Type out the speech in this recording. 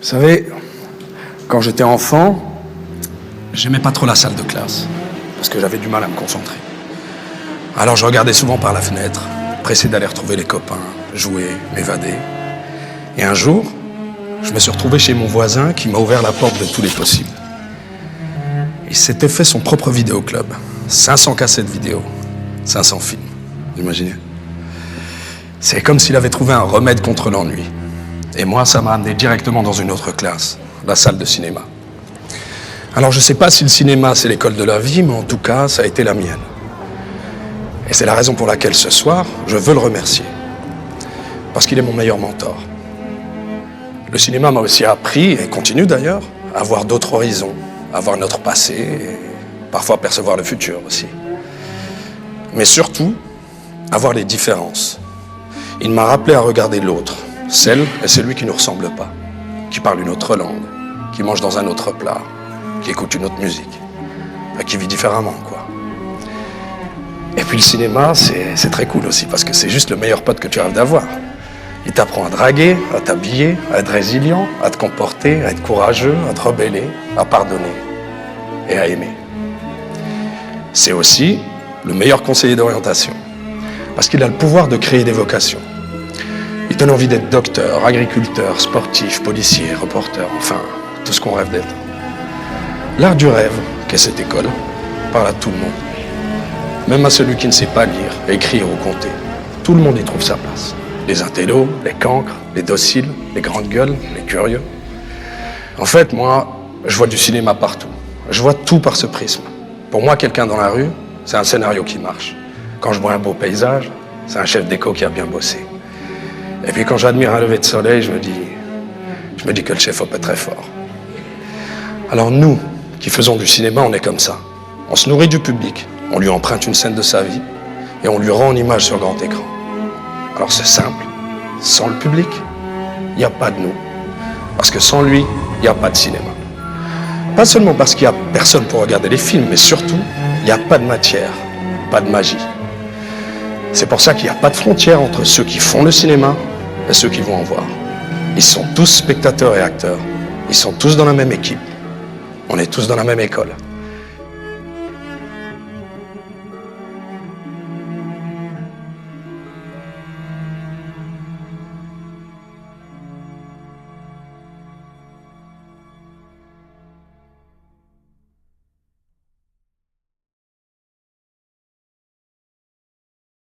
savez, quand j'étais enfant, j'aimais pas trop la salle de classe, parce que j'avais du mal à me concentrer. Alors je regardais souvent par la fenêtre, pressé d'aller retrouver les copains, jouer, m'évader. Et un jour, je me suis retrouvé chez mon voisin qui m'a ouvert la porte de tous les possibles. Il s'était fait son propre vidéoclub. 500 cassettes vidéo, 500 films, vous imaginez? C'est comme s'il avait trouvé un remède contre l'ennui. Et moi, ça m'a amené directement dans une autre classe, la salle de cinéma. Alors je sais pas si le cinéma c'est l'école de la vie, mais en tout cas, ça a été la mienne. Et c'est la raison pour laquelle ce soir, je veux le remercier. Parce qu'il est mon meilleur mentor. Le cinéma m'a aussi appris, et continue d'ailleurs, à voir d'autres horizons, à voir notre passé, et parfois percevoir le futur aussi. Mais surtout, à voir les différences. Il m'a rappelé à regarder l'autre, celle et celui qui ne nous ressemble pas, qui parle une autre langue, qui mange dans un autre plat, qui écoute une autre musique, qui vit différemment, quoi. Et puis le cinéma, c'est très cool aussi, parce que c'est juste le meilleur pote que tu rêves d'avoir. Il t'apprend à draguer, à t'habiller, à être résilient, à te comporter, à être courageux, à te rebeller, à pardonner et à aimer. C'est aussi le meilleur conseiller d'orientation, parce qu'il a le pouvoir de créer des vocations. Il donne envie d'être docteur, agriculteur, sportif, policier, reporter, enfin, tout ce qu'on rêve d'être. L'art du rêve, qu'est cette école, parle à tout le monde. Même à celui qui ne sait pas lire, écrire ou compter. Tout le monde y trouve sa place. Les intellos, les cancres, les dociles, les grandes gueules, les curieux. En fait, moi, je vois du cinéma partout. Je vois tout par ce prisme. Pour moi, quelqu'un dans la rue, c'est un scénario qui marche. Quand je vois un beau paysage, c'est un chef d'éco qui a bien bossé. Et puis quand j'admire un lever de soleil, je me dis que le chef-op est très fort. Alors nous, qui faisons du cinéma, on est comme ça. On se nourrit du public, on lui emprunte une scène de sa vie et on lui rend en image sur grand écran. Alors c'est simple, sans le public, il n'y a pas de nous. Parce que sans lui, il n'y a pas de cinéma. Pas seulement parce qu'il n'y a personne pour regarder les films, mais surtout, il n'y a pas de matière, pas de magie. C'est pour ça qu'il n'y a pas de frontière entre ceux qui font le cinéma et ceux qui vont en voir. Ils sont tous spectateurs et acteurs. Ils sont tous dans la même équipe. On est tous dans la même école.